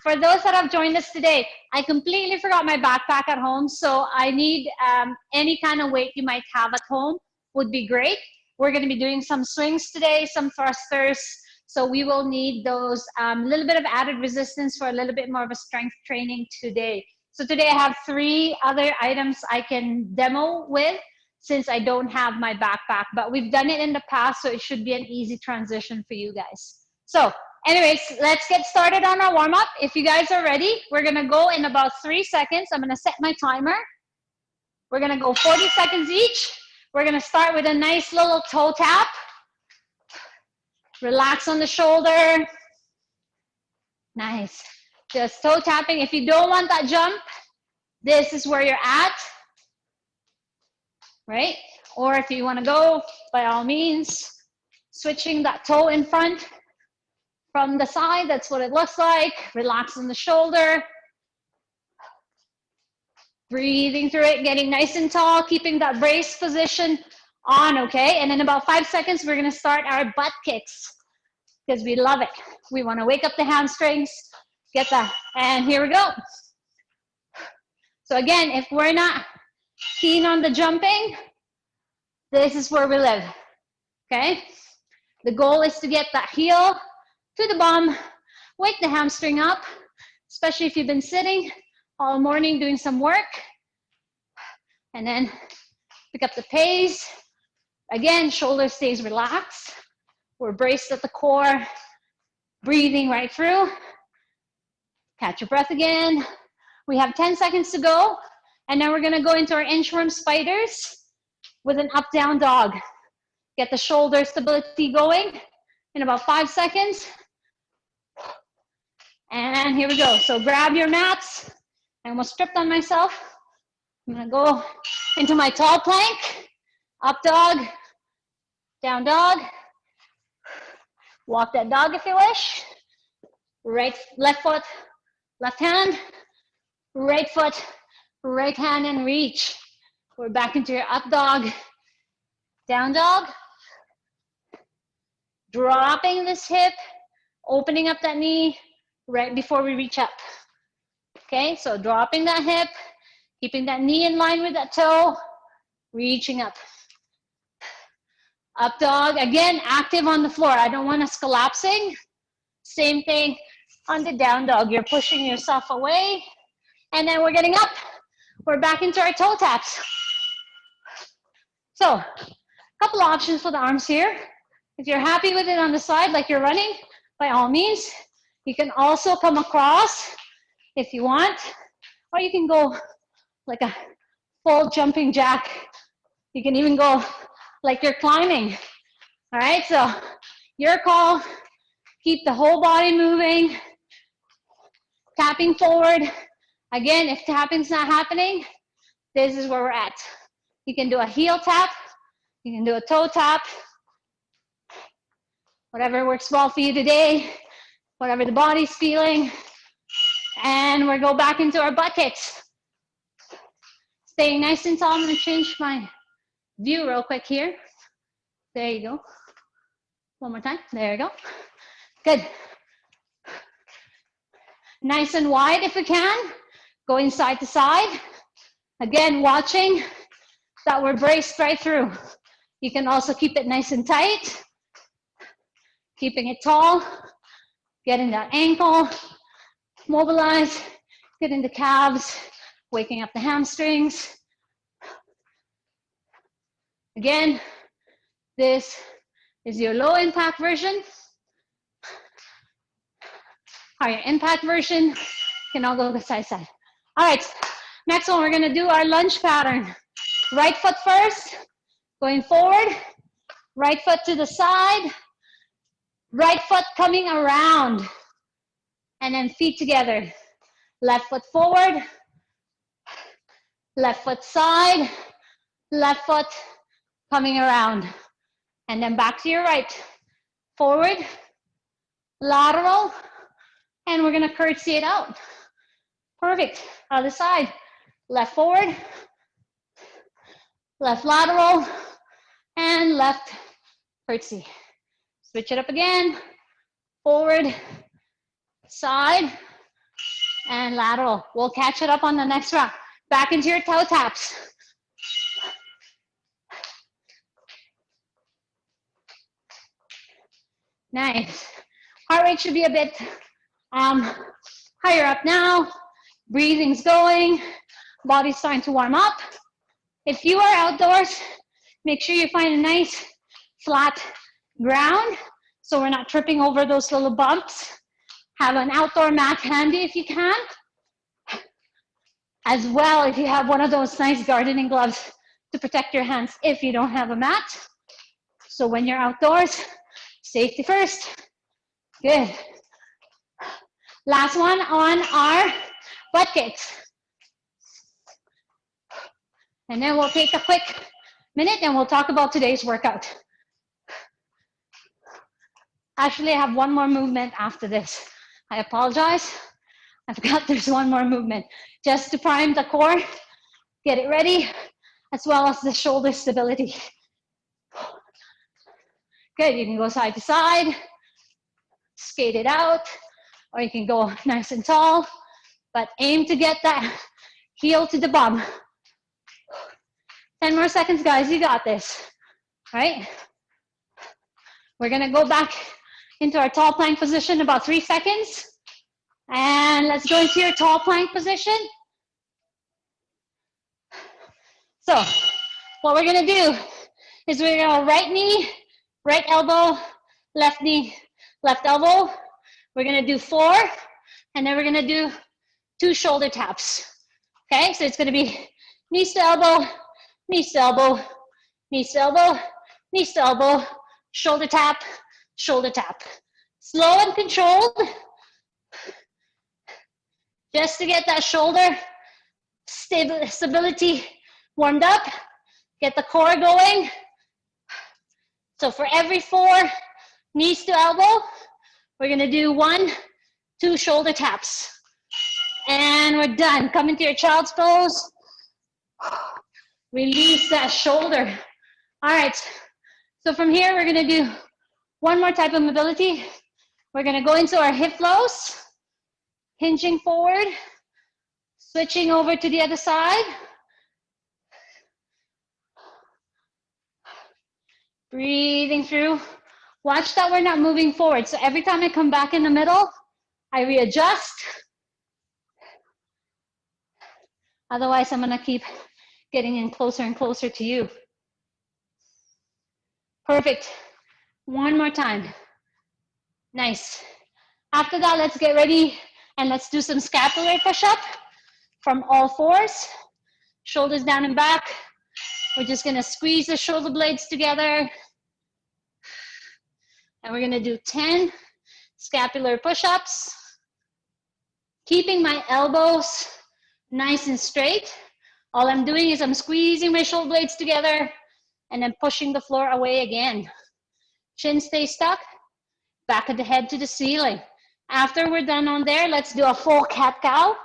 for those that have joined us today, I completely forgot my backpack at home, so I need any kind of weight you might have at home would be great. We're going to be doing some swings today, some thrusters, so we will need those little bit of added resistance for a little bit more of a strength training today. So today I have 3 other items I can demo with since I don't have my backpack, but we've done it in the past, so it should be an easy transition for you guys. So anyways, let's get started on our warm-up. If you guys are ready, we're gonna go in about 3 seconds. I'm gonna set my timer. We're gonna go 40 seconds each. We're gonna start with a nice little toe tap. Relax on the shoulder. Nice. Just toe tapping. If you don't want that jump, this is where you're at, right? Or if you wanna go, by all means, switching that toe in front from the side, that's what it looks like. Relax on the shoulder. Breathing through it, getting nice and tall, keeping that brace position on, okay? And in about 5 seconds, we're gonna start our butt kicks because we love it. We wanna wake up the hamstrings, get that, and here we go. So again, if we're not keen on the jumping, this is where we live, okay? The goal is to get that heel to the bum, wake the hamstring up, especially if you've been sitting all morning doing some work, and then pick up the pace. Again, shoulder stays relaxed. We're braced at the core, breathing right through. Catch your breath again. We have 10 seconds to go, and then we're gonna go into our inchworm spiders with an up-down dog. Get the shoulder stability going in about 5 seconds. And here we go. So grab your mats. I almost stripped on myself. I'm gonna go into my tall plank, up dog, down dog. Walk that dog if you wish. Right, left foot, left hand, right foot, right hand, and reach. We're back into your up dog, down dog. Dropping this hip, opening up that knee right before we reach up. Okay, so dropping that hip, keeping that knee in line with that toe, reaching up. Up dog, again, active on the floor. I don't want us collapsing. Same thing on the down dog. You're pushing yourself away, and then we're getting up. We're back into our toe taps. So, a couple options for the arms here. If you're happy with it on the side, like you're running, by all means, you can also come across if you want, or you can go like a full jumping jack. You can even go like you're climbing. All right, so your call. Keep the whole body moving, tapping forward. Again, if tapping's not happening, this is where we're at. You can do a heel tap, you can do a toe tap, whatever works well for you today, whatever the body's feeling. And we'll go back into our butt kicks. Staying nice and tall. I'm gonna change my view real quick here. There you go. One more time, there you go. Good. Nice and wide if we can. Going side to side. Again, watching that we're braced right through. You can also keep it nice and tight. Keeping it tall. Getting that ankle. Mobilize. Getting the calves. Waking up the hamstrings. Again, this is your low impact version. Higher impact version. Can all go side to side. All right, next one, we're gonna do our lunge pattern. Right foot first, going forward. Right foot to the side. Right foot coming around. And then feet together. Left foot forward. Left foot side. Left foot coming around. And then back to your right. Forward, lateral, and we're gonna curtsy it out. Perfect. Other side. Left forward, left lateral, and left curtsy. Switch it up again. Forward, side, and lateral. We'll catch it up on the next round. Back into your toe taps. Nice. Heart rate should be a bit higher up now. Breathing's going. Body's starting to warm up. If you are outdoors, make sure you find a nice flat ground so we're not tripping over those little bumps. Have an outdoor mat handy if you can. As well, if you have one of those nice gardening gloves to protect your hands if you don't have a mat. So when you're outdoors, safety first. Good. Last one on our butt kicks. And then we'll take a quick minute and we'll talk about today's workout. Actually, I have one more movement after this. I apologize. I forgot there's one more movement. Just to prime the core, get it ready, as well as the shoulder stability. Good, you can go side to side, skate it out, or you can go nice and tall, but aim to get that heel to the bum. 10 more seconds, guys, you got this, all right? We're gonna go back into our tall plank position, about 3 seconds. And let's go into your tall plank position. So what we're gonna do is we're gonna right knee, right elbow, left knee, left elbow. We're gonna do 4, and then we're gonna do 2 shoulder taps. Okay, so it's gonna be knees to elbow, knees to elbow, knees to elbow, knees to elbow, shoulder tap, shoulder tap. Slow and controlled, just to get that shoulder stability warmed up, get the core going. So for every 4 knees to elbow, we're gonna do 1, 2 shoulder taps. And we're done. Come into your child's pose. Release that shoulder. All right, so from here, we're gonna do one more type of mobility. We're gonna go into our hip flows, hinging forward, switching over to the other side. Breathing through. Watch that we're not moving forward. So every time I come back in the middle, I readjust. Otherwise, I'm gonna keep getting in closer and closer to you. Perfect. One more time. Nice. After that, let's get ready and let's do some scapular push-up from all 4s. Shoulders down and back. We're just gonna squeeze the shoulder blades together. And we're gonna do 10 scapular push-ups. Keeping my elbows nice and straight. All I'm doing is I'm squeezing my shoulder blades together and then pushing the floor away again. Chin stays stuck, back of the head to the ceiling. After we're done on there, let's do a full cat-cow.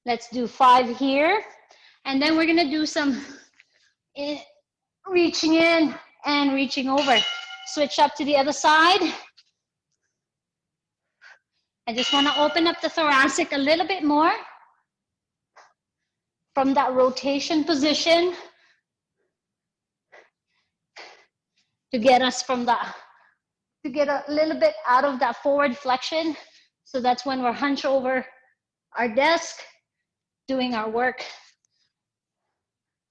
Let's do 5 here. And then we're gonna do some reaching in and reaching over. Switch up to the other side. I just wanna open up the thoracic a little bit more from that rotation position to get us from that, to get a little bit out of that forward flexion. So that's when we're hunched over our desk, doing our work.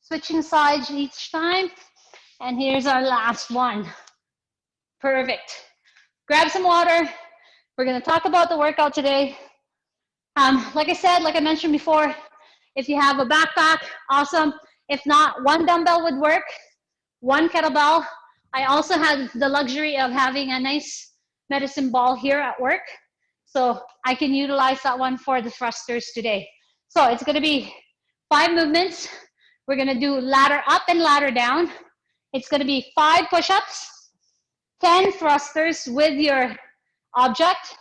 Switching sides each time. And here's our last one. Perfect. Grab some water. We're gonna talk about the workout today. Like I said, like I mentioned before, if you have a backpack, awesome. If not, 1 dumbbell would work, 1 kettlebell. I also have the luxury of having a nice medicine ball here at work. So I can utilize that one for the thrusters today. So it's gonna be 5 movements. We're gonna do ladder up and ladder down. It's gonna be 5 push-ups, 10 thrusters with your object.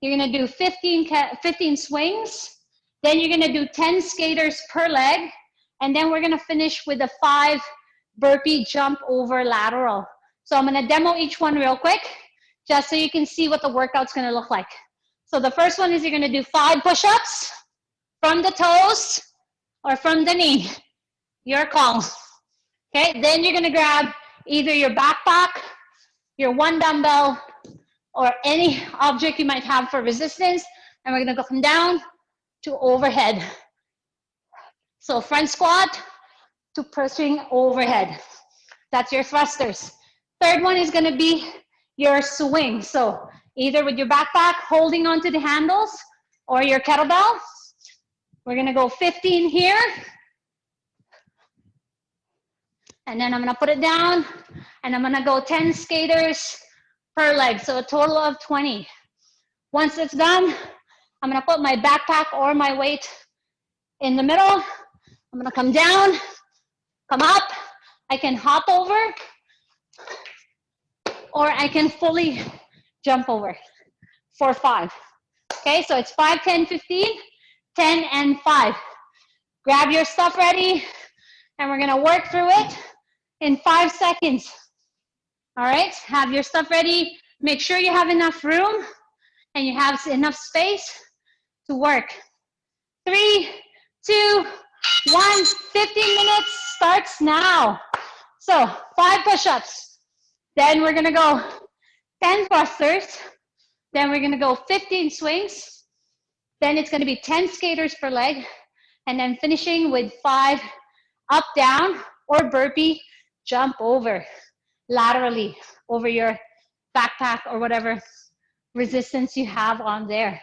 You're gonna do 15 swings. Then you're gonna do 10 skaters per leg. And then we're gonna finish with a 5 burpee jump over lateral. So I'm gonna demo each one real quick, just so you can see what the workout's gonna look like. So the first one is you're gonna do 5 push-ups from the toes or from the knee, your call. Okay, then you're gonna grab either your backpack, your 1 dumbbell, or any object you might have for resistance, and we're gonna go come down to overhead. So front squat to pushing overhead. That's your thrusters. Third one is gonna be your swing. So either with your backpack holding onto the handles or your kettlebell. We're gonna go 15 here. And then I'm gonna put it down and I'm gonna go 10 skaters per leg. So a total of 20. Once it's done, I'm gonna put my backpack or my weight in the middle. I'm gonna come down, come up. I can hop over or I can fully jump over for 5. Okay, so it's 5, 10, 15, 10, and 5. Grab your stuff ready, and we're gonna work through it in 5 seconds. All right, have your stuff ready. Make sure you have enough room and you have enough space to work. 3, 2, 1, 15 minutes starts now. So 5 push-ups, then we're gonna go 10 thrusters, then we're gonna go 15 swings, then it's gonna be 10 skaters per leg, and then finishing with 5 up, down, or burpee, jump over laterally over your backpack or whatever resistance you have on there.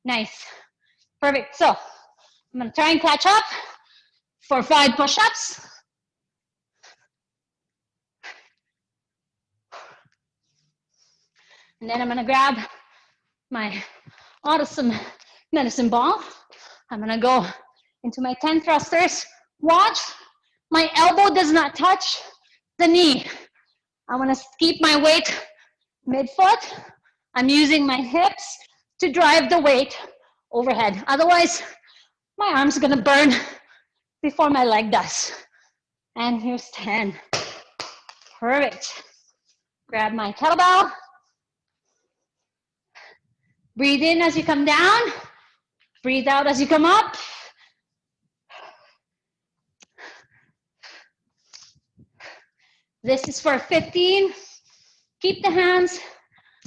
Nice, perfect. So I'm gonna try and catch up for 5 push-ups. And then I'm gonna grab my awesome medicine ball. I'm gonna go into my 10 thrusters. Watch, my elbow does not touch the knee. I wanna keep my weight mid-foot. I'm using my hips to drive the weight overhead. Otherwise, my arm's gonna burn before my leg does. And here's 10. Perfect. Grab my kettlebell. Breathe in as you come down. Breathe out as you come up. This is for 15. Keep the hands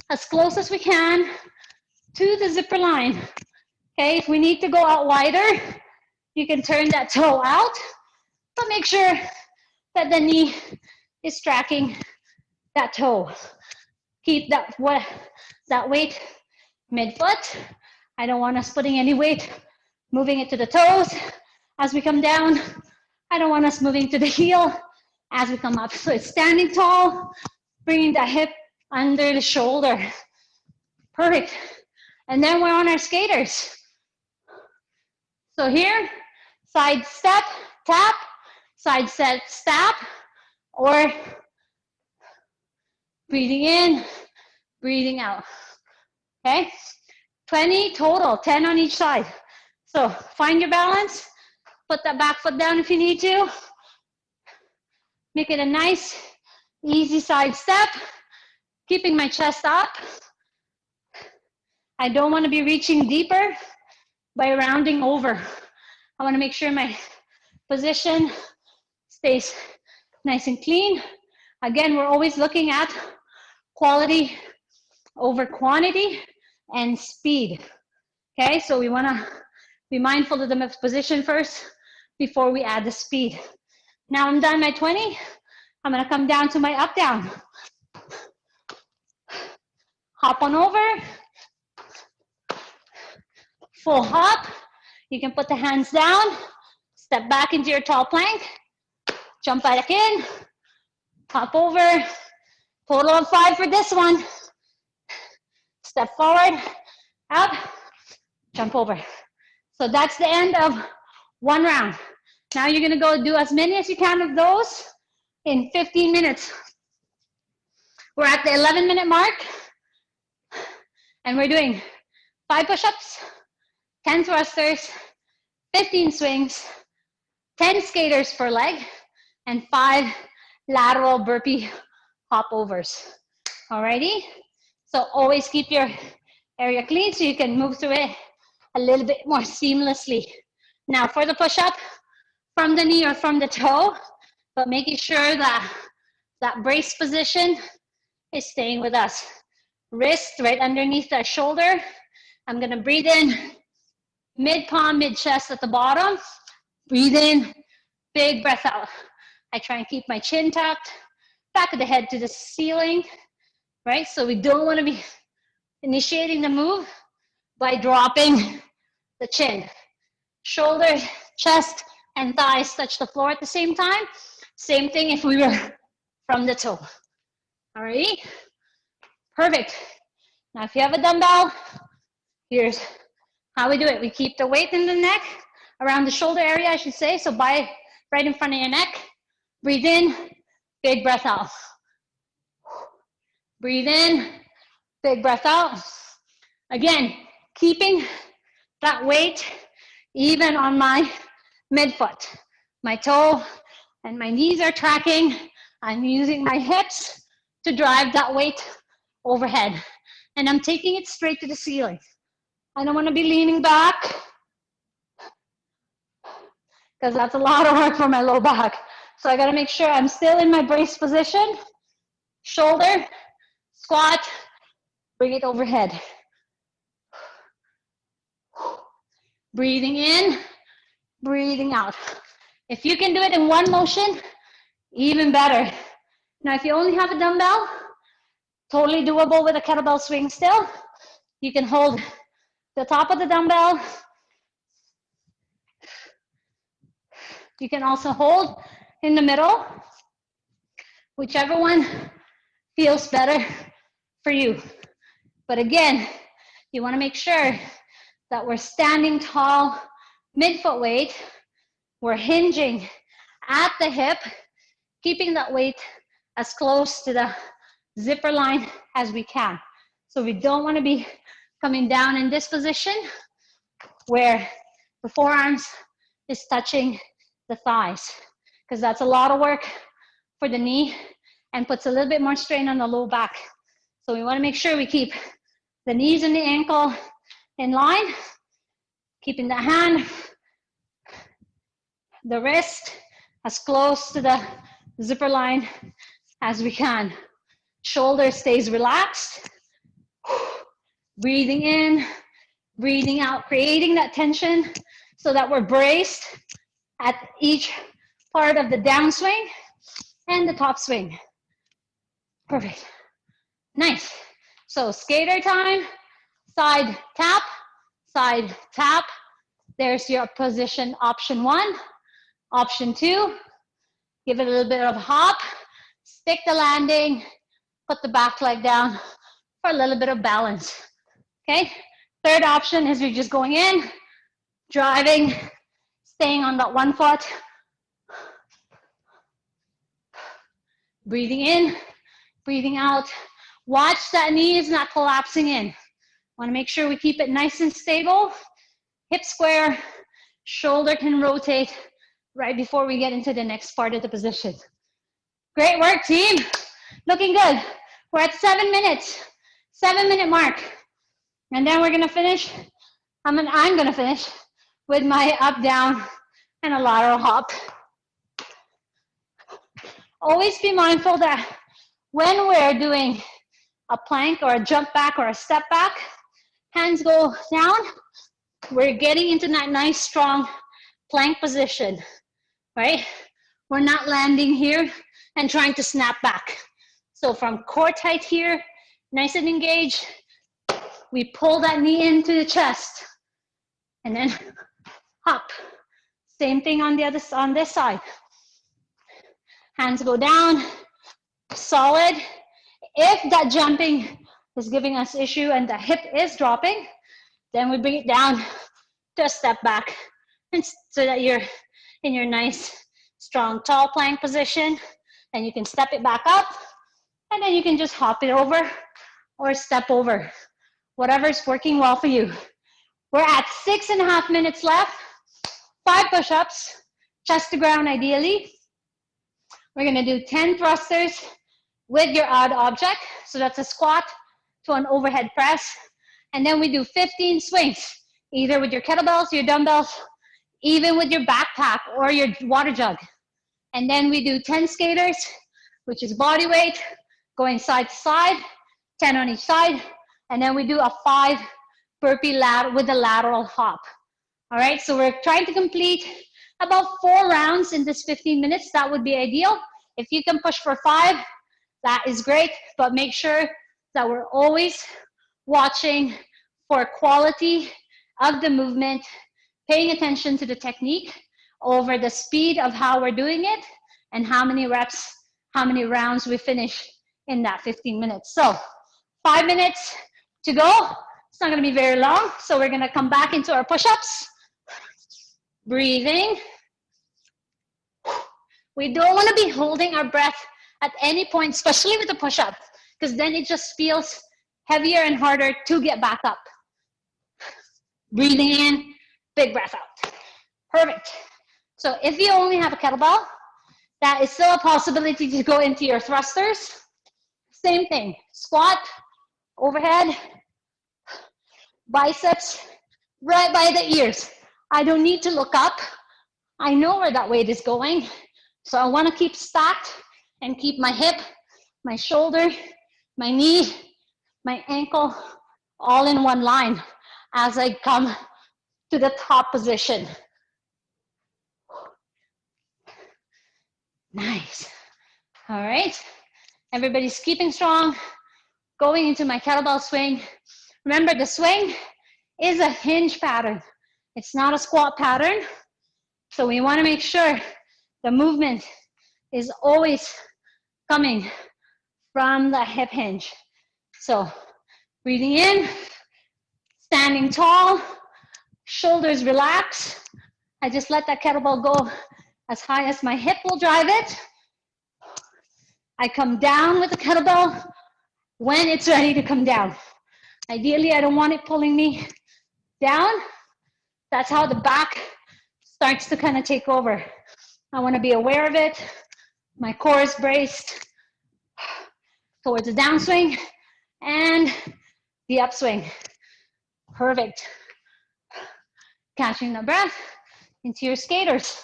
as close as we can to the zipper line. Okay, if we need to go out wider, you can turn that toe out, but make sure that the knee is tracking that toe. Keep that weight mid-foot. I don't want us putting any weight, moving it to the toes as we come down. I don't want us moving to the heel as we come up. So it's standing tall, bringing the hip under the shoulder. Perfect. And then we're on our skaters. So here, side step, tap, side step, step, or breathing in, breathing out. Okay? 20 total, 10 on each side. So find your balance, put that back foot down if you need to. Make it a nice, easy side step, keeping my chest up. I don't want to be reaching deeper by rounding over. I want to make sure my position stays nice and clean. Again, we're always looking at quality over quantity and speed. Okay, so we want to be mindful of the position first before we add the speed. Now I'm done my 20. I'm going to come down to my up down. Hop on over. Full hop. You can put the hands down. Step back into your tall plank. Jump back in. Hop over. Total of 5 for this one. Step forward, up, jump over. So that's the end of 1 round. Now you're gonna go do as many as you can of those in 15 minutes. We're at the 11-minute mark, and we're doing 5 push-ups, 10 thrusters, 15 swings, 10 skaters per leg, and 5 lateral burpee hop overs. Alrighty? So always keep your area clean so you can move through it a little bit more seamlessly. Now for the push-up, from the knee or from the toe, but making sure that that brace position is staying with us. Wrist right underneath that shoulder. I'm gonna breathe in, mid-palm, mid-chest at the bottom. Breathe in, big breath out. I try and keep my chin tucked, back of the head to the ceiling, right? So we don't wanna be initiating the move by dropping the chin. Shoulder, chest, and thighs touch the floor at the same time. Same thing if we were from the toe. All right, perfect. Now if you have a dumbbell, here's how we do it. We keep the weight in the neck, around the shoulder area, I should say, so right in front of your neck. Breathe in, big breath out. Breathe in, big breath out. Again, keeping that weight even on my midfoot. My toe and my knees are tracking. I'm using my hips to drive that weight overhead. And I'm taking it straight to the ceiling. I don't want to be leaning back because that's a lot of work for my low back. So I got to make sure I'm still in my brace position. Shoulder, squat, bring it overhead. Breathing in, breathing out. If you can do it in one motion, even better. Now, if you only have a dumbbell, totally doable with a kettlebell swing still. You can hold the top of the dumbbell. You can also hold in the middle, whichever one feels better for you. But again, you want to make sure that we're standing tall, midfoot weight. We're hinging at the hip, keeping that weight as close to the zipper line as we can. So we don't want to be coming down in this position where the forearms is touching the thighs, because that's a lot of work for the knee and puts a little bit more strain on the low back. So we want to make sure we keep the knees and the ankle in line, keeping the hand, the wrist as close to the zipper line as we can. Shoulder stays relaxed. Breathing in, breathing out, creating that tension so that we're braced at each part of the downswing and the top swing. Perfect. Nice. So skater time, side tap, side tap. There's your position option 1. Option 2, give it a little bit of a hop, stick the landing, put the back leg down for a little bit of balance. Okay? Third option is you're just going in, driving, staying on that one foot. Breathing in, breathing out. Watch that knee is not collapsing in. Want to make sure we keep it nice and stable. Hip square, shoulder can rotate right before we get into the next part of the position. Great work, team. Looking good. We're at 7 minutes, 7-minute mark. And then we're gonna finish, I'm gonna finish with my up, down, and a lateral hop. Always be mindful that when we're doing a plank or a jump back or a step back, hands go down, we're getting into that nice strong plank position, right? We're not landing here and trying to snap back. So from core tight here, nice and engaged, we pull that knee into the chest and then hop. Same thing on this side. Hands go down, solid. If that jumping is giving us issue and the hip is dropping, then we bring it down to a step back, and so that you're in your nice, strong, tall plank position. And you can step it back up, and then you can just hop it over or step over. Whatever's working well for you. We're at 6.5 minutes left. 5 push-ups, chest to ground ideally. We're gonna do 10 thrusters, with your odd object. So that's a squat to an overhead press. And then we do 15 swings, either with your kettlebells, your dumbbells, even with your backpack or your water jug. And then we do 10 skaters, which is body weight, going side to side, 10 on each side. And then we do a 5 burpee with a lateral hop. All right, so we're trying to complete about 4 rounds in this 15 minutes. That would be ideal. If you can push for 5, that is great, but make sure that we're always watching for quality of the movement, paying attention to the technique over the speed of how we're doing it and how many reps, how many rounds we finish in that 15 minutes. So 5 minutes to go. It's not gonna be very long, so we're gonna come back into our push-ups. Breathing. We don't wanna be holding our breath at any point, especially with the push-up, because then it just feels heavier and harder to get back up. Breathing in, big breath out. Perfect. So if you only have a kettlebell, that is still a possibility to go into your thrusters. Same thing, squat, overhead, biceps, right by the ears. I don't need to look up. I know where that weight is going. So I wanna keep stacked and keep my hip, my shoulder, my knee, my ankle, all in one line as I come to the top position. Nice. All right. Everybody's keeping strong. Going into my kettlebell swing. Remember, the swing is a hinge pattern. It's not a squat pattern. So we want to make sure the movement is always coming from the hip hinge. So breathing in, standing tall, shoulders relax. I just let that kettlebell go as high as my hip will drive it. I come down with the kettlebell when it's ready to come down. Ideally, I don't want it pulling me down. That's how the back starts to kind of take over. I want to be aware of it. My core is braced towards the downswing and the upswing. Perfect. Catching the breath into your skaters.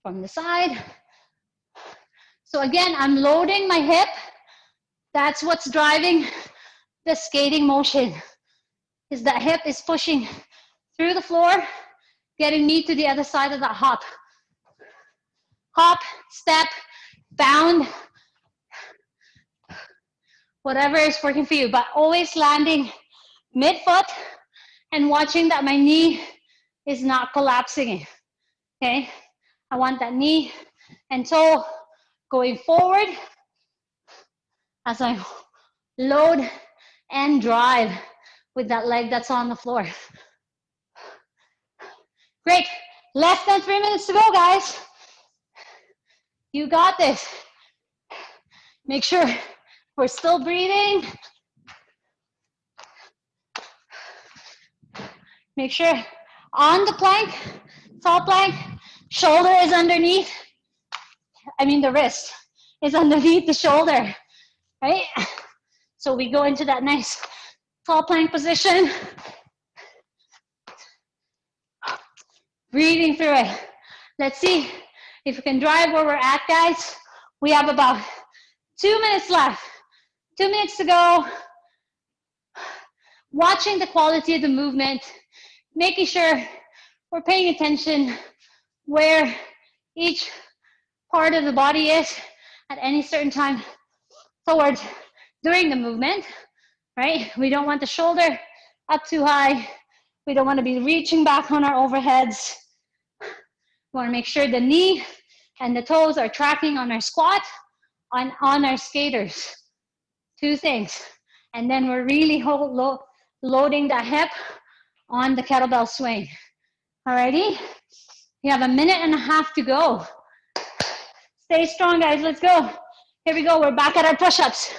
From the side. So again, I'm loading my hip. That's what's driving the skating motion, is that hip is pushing through the floor, getting me to the other side of that hop. Hop, step, bound, whatever is working for you, but always landing mid-foot and watching that my knee is not collapsing, okay? I want that knee and toe going forward as I load and drive with that leg that's on the floor. Great, less than 3 minutes to go, guys. You got this. Make sure we're still breathing. Make sure on the plank, top plank, shoulder is underneath. I mean, the wrist is underneath the shoulder, right? So we go into that nice tall plank position. Breathing through it. Let's see if we can drive where we're at, guys. We have about 2 minutes left. 2 minutes to go. Watching the quality of the movement, making sure we're paying attention where each part of the body is at any certain time towards during the movement, right? We don't want the shoulder up too high. We don't want to be reaching back on our overheads. We want to make sure the knee and the toes are tracking on our squat, on our skaters. 2 things. And then we're really loading the hip on the kettlebell swing. Alrighty? You have 1.5 minutes to go. Stay strong, guys. Let's go. Here we go. We're back at our push-ups.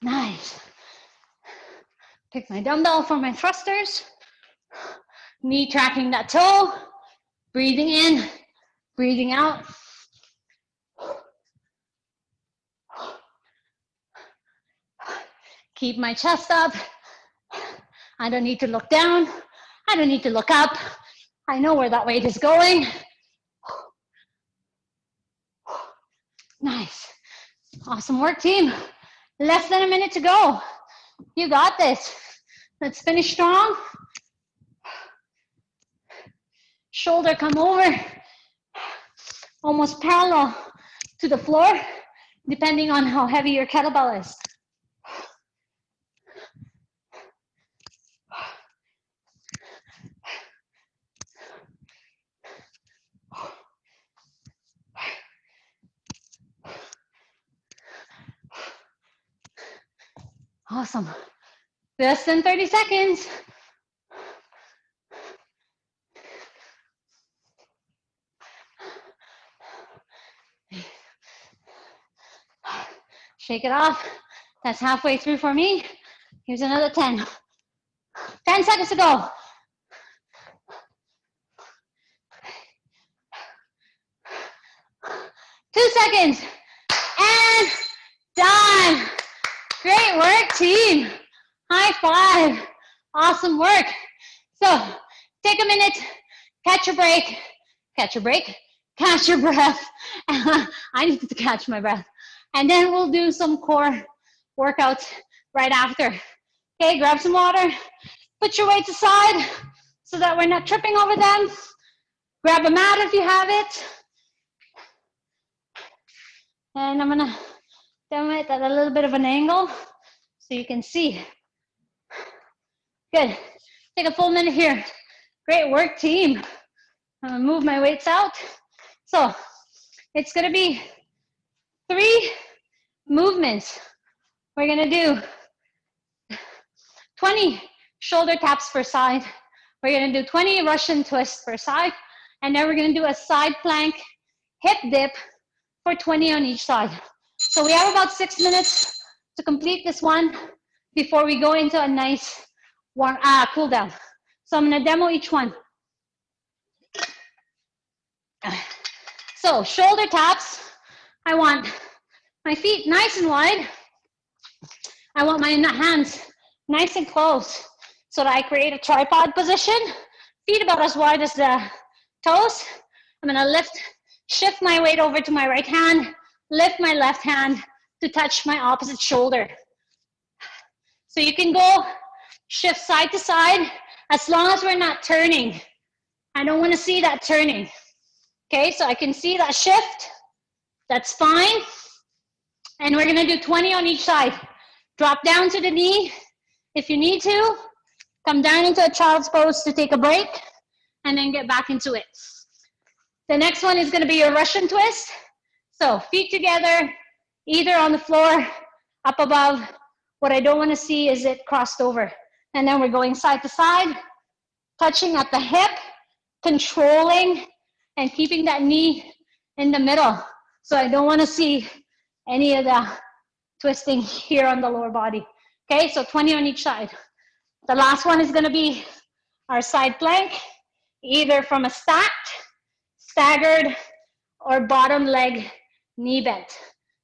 Nice. Pick my dumbbell for my thrusters. Knee tracking that toe. Breathing in, breathing out. Keep my chest up. I don't need to look down. I don't need to look up. I know where that weight is going. Nice. Awesome work, team. Less than a minute to go. You got this. Let's finish strong. Shoulder come over. Almost parallel to the floor, depending on how heavy your kettlebell is. Awesome. Less than 30 seconds. Shake it off. That's halfway through for me. Here's another 10. 10 seconds to go. Two seconds. And done. Great work, team. High five. Awesome work. So take a minute, catch your break, catch your break, catch your breath. I need to catch my breath. And then we'll do some core workouts right after. Okay, grab some water, put your weights aside so that we're not tripping over them. Grab a mat if you have it. And I'm gonna demo it at a little bit of an angle so you can see. Good. Take a full minute here. Great work, team. I'm gonna move my weights out. So it's gonna be 3 movements. We're gonna do 20 shoulder taps per side. We're gonna do 20 Russian twists per side. And then we're gonna do a side plank hip dip for 20 on each side. So we have about 6 minutes to complete this one before we go into a nice cool down. So I'm gonna demo each one. So shoulder taps, I want my feet nice and wide. I want my hands nice and close so that I create a tripod position. Feet about as wide as the toes. I'm gonna shift my weight over to my right hand, lift my left hand to touch my opposite shoulder. So you can go shift side to side as long as we're not turning. I don't want to see that turning. Okay, so I can see that shift. That's fine. And we're gonna do 20 on each side. Drop down to the knee if you need to. Come down into a child's pose to take a break and then get back into it. The next one is gonna be your Russian twist. So feet together, either on the floor, up above. What I don't want to see is it crossed over. And then we're going side to side, touching at the hip, controlling and keeping that knee in the middle. So I don't want to see any of the twisting here on the lower body. Okay, so 20 on each side. The last one is going to be our side plank, either from a stacked, staggered, or bottom leg knee bent.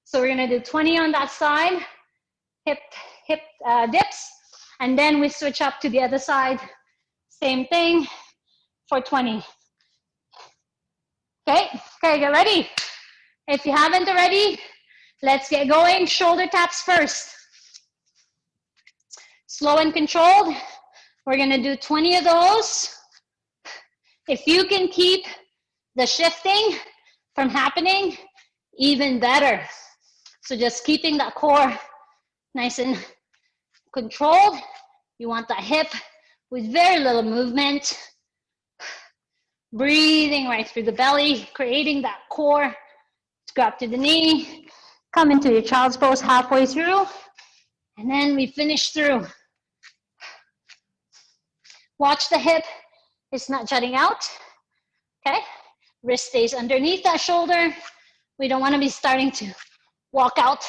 So we're going to do 20 on that side, hip dips, and then we switch up to the other side. Same thing for 20. Okay, get ready. If you haven't already, let's get going. Shoulder taps first. Slow and controlled. We're gonna do 20 of those. If you can keep the shifting from happening, even better. So just keeping that core nice and controlled. You want that hip with very little movement. Breathing right through the belly, creating that core. Go up to the knee, come into your child's pose halfway through, and then we finish through. Watch the hip, it's not jutting out, okay? Wrist stays underneath that shoulder. We don't want to be starting to walk out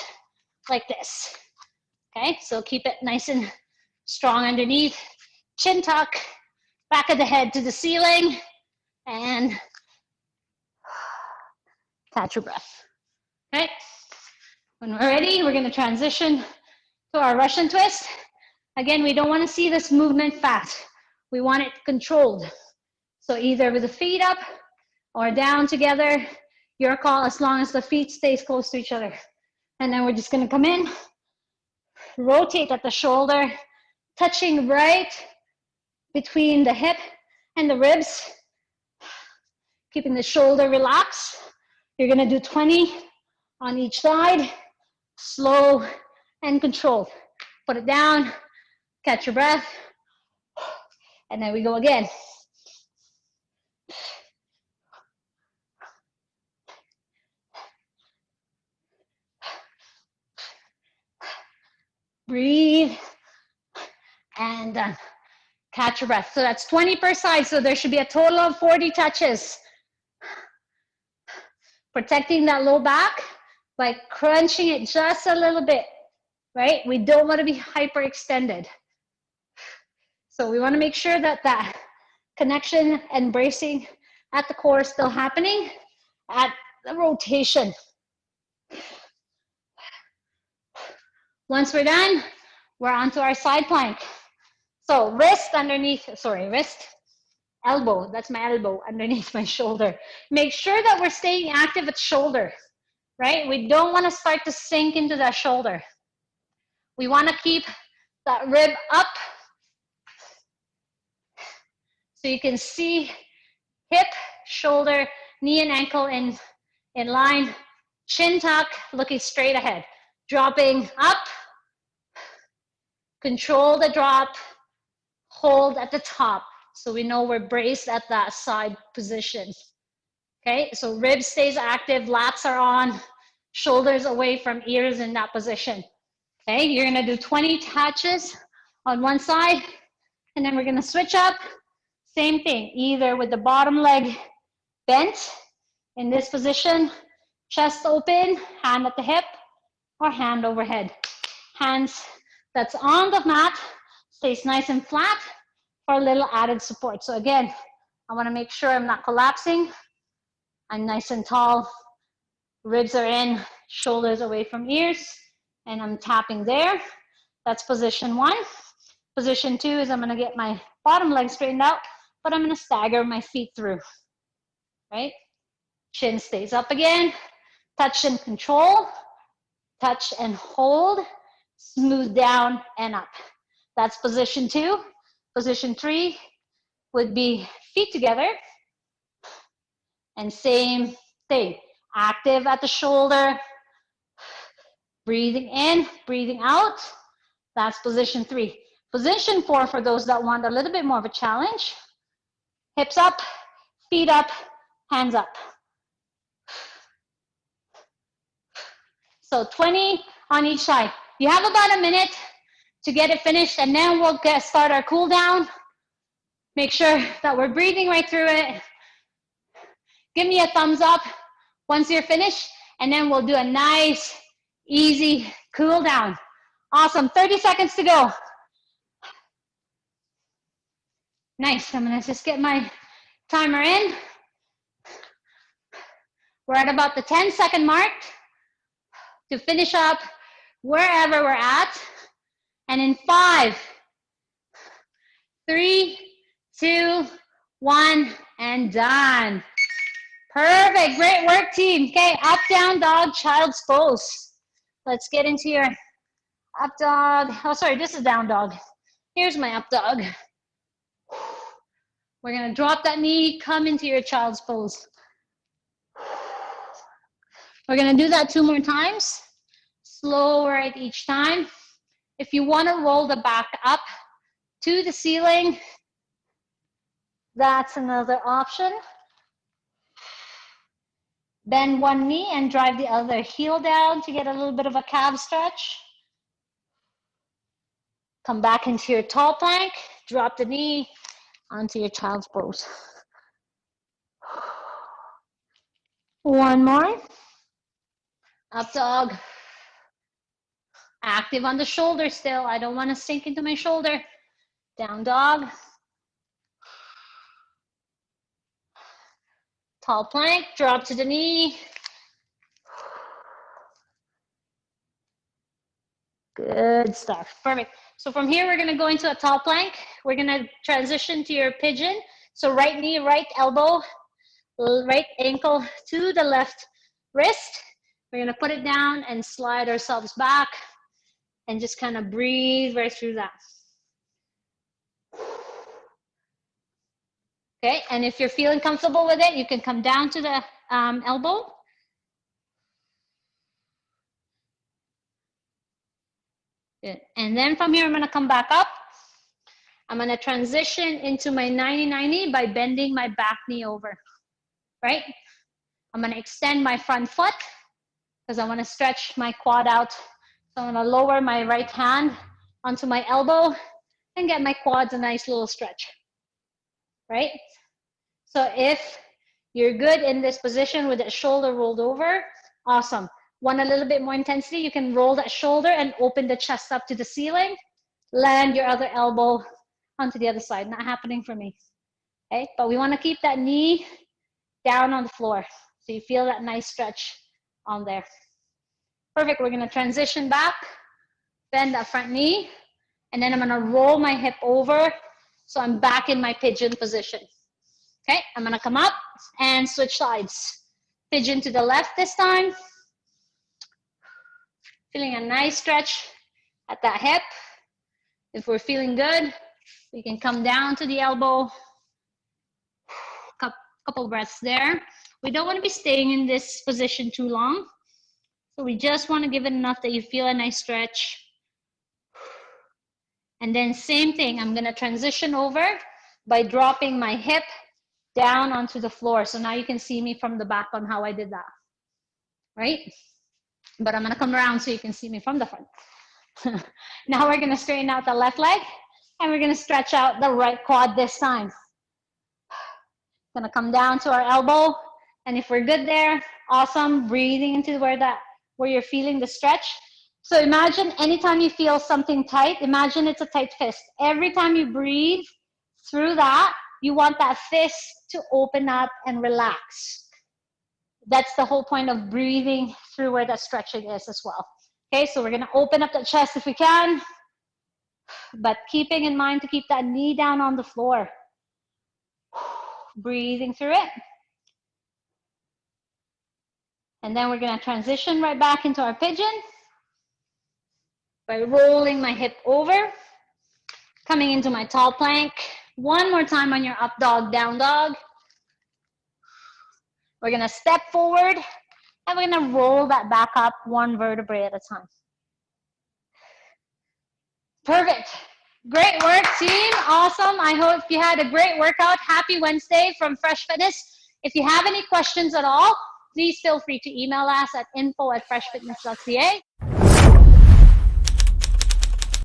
like this. Okay, so keep it nice and strong underneath. Chin tuck, back of the head to the ceiling, and catch your breath. Okay, when we're ready, we're gonna transition to our Russian twist. Again, we don't wanna see this movement fast. We want it controlled. So either with the feet up or down together, your call, as long as the feet stays close to each other. And then we're just gonna come in, rotate at the shoulder, touching right between the hip and the ribs, keeping the shoulder relaxed. You're gonna do 20 on each side, slow and controlled. Put it down, catch your breath, and then we go again. Breathe, and done. Catch your breath. So that's 20 per side, so there should be a total of 40 touches. Protecting that low back by crunching it just a little bit, right? We don't want to be hyperextended. So we want to make sure that that connection and bracing at the core is still happening at the rotation. Once we're done, we're onto our side plank. So wrist underneath, wrist, elbow, that's my elbow underneath my shoulder. Make sure that we're staying active at shoulder, right? We don't want to start to sink into that shoulder. We want to keep that rib up so you can see hip, shoulder, knee and ankle in line, chin tuck, looking straight ahead. Dropping up, control the drop, hold at the top. So we know we're braced at that side position. Okay, so rib stays active, lats are on, shoulders away from ears in that position. Okay, you're gonna do 20 touches on one side, and then we're gonna switch up. Same thing, either with the bottom leg bent in this position, chest open, hand at the hip, or hand overhead. Hands that's on the mat stays nice and flat for a little added support. So again, I wanna make sure I'm not collapsing. I'm nice and tall, ribs are in, shoulders away from ears, and I'm tapping there. That's position one. Position two is I'm gonna get my bottom leg straightened out, but I'm gonna stagger my feet through, right? Chin stays up again, touch and control, touch and hold, smooth down and up. That's position two. Position three would be feet together, and same thing, active at the shoulder, breathing in, breathing out. That's position three. Position four, for those that want a little bit more of a challenge, hips up, feet up, hands up. So 20 on each side. You have about a minute to get it finished, and then we'll start our cool down. Make sure that we're breathing right through it. Give me a thumbs up once you're finished, and then we'll do a nice, easy cool down. Awesome, 30 seconds to go. Nice, I'm gonna just get my timer in. We're at about the 10-second mark to finish up wherever we're at. And in 5, 3, 2, 1, and done. Perfect, great work, team. Okay, up, down dog, child's pose. Let's get into your up dog. Oh, sorry, this is down dog. Here's my up dog. We're gonna drop that knee, come into your child's pose. We're gonna do that 2 more times. Slower at each time. If you wanna roll the back up to the ceiling, that's another option. Bend one knee and drive the other heel down to get a little bit of a calf stretch. Come back into your tall plank, drop the knee onto your child's pose. One more. Up dog. Active on the shoulder still. I don't want to sink into my shoulder. Down dog. Tall plank, drop to the knee. Good stuff. Perfect. So from here, we're going to go into a tall plank. We're going to transition to your pigeon. So right knee, right elbow, right ankle to the left wrist. We're going to put it down and slide ourselves back and just kind of breathe right through that. Okay, and if you're feeling comfortable with it, you can come down to the elbow. Good. And then from here, I'm going to come back up. I'm going to transition into my 90-90 by bending my back knee over, right? I'm going to extend my front foot because I want to stretch my quad out. So I'm going to lower my right hand onto my elbow and get my quads a nice little stretch, right? So if you're good in this position with that shoulder rolled over, awesome. Want a little bit more intensity, you can roll that shoulder and open the chest up to the ceiling. Land your other elbow onto the other side. Not happening for me, okay? But we want to keep that knee down on the floor so you feel that nice stretch on there. Perfect. We're going to transition back, bend that front knee, and then I'm going to roll my hip over so I'm back in my pigeon position. Okay, I'm going to come up and switch sides. Pigeon to the left this time. Feeling a nice stretch at that hip. If we're feeling good, we can come down to the elbow. Couple breaths there. We don't want to be staying in this position too long. So we just want to give it enough that you feel a nice stretch. And then same thing, I'm going to transition over by dropping my hip down onto the floor. So now you can see me from the back on how I did that, right? But I'm going to come around so you can see me from the front. Now we're going to straighten out the left leg and we're going to stretch out the right quad this time. Going to come down to our elbow. And if we're good there, awesome. Breathing into where you're feeling the stretch. So imagine anytime you feel something tight, imagine it's a tight fist. Every time you breathe through that, you want that fist to open up and relax. That's the whole point of breathing through where that stretching is as well. Okay, so we're going to open up the chest if we can, but keeping in mind to keep that knee down on the floor. Breathing through it. And then we're going to transition right back into our pigeon by rolling my hip over, coming into my tall plank. One more time on your up dog, down dog. We're going to step forward and we're going to roll that back up one vertebrae at a time. Perfect. Great work, team. Awesome. I hope you had a great workout. Happy Wednesday from Fresh Fitness. If you have any questions at all, please feel free to email us at info@freshfitness.ca.